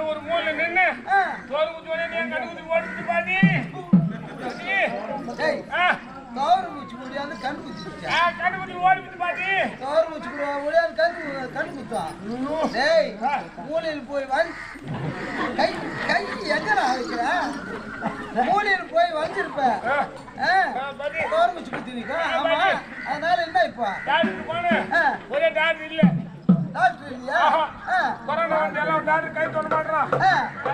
ஒரு மூல நின்னு தோறு குச்சோனே நீ கண்டுக்குது ஓடுது பாடி கவர் மூச்சு முடியாது கண் குத்திச்சா கண்டுக்குது ஓடுது பாடி கவர் மூச்சு முடியாது கண் குத்தா டேய் மூலையில் போய் கை கை எங்கடா வைக்கிற மூலையில் போய் வந்திருப்ப கவர் மூச்சு குத்தினிக்கா ஆமா அதனால என்ன இப்ப டாக்டர் போனே ஒரே டாக்டர் இல்ல டாக்டர் இல்லையா கொரோனா வந்து எல்லாம் டாக்டர் கை தொட மாட்டறான்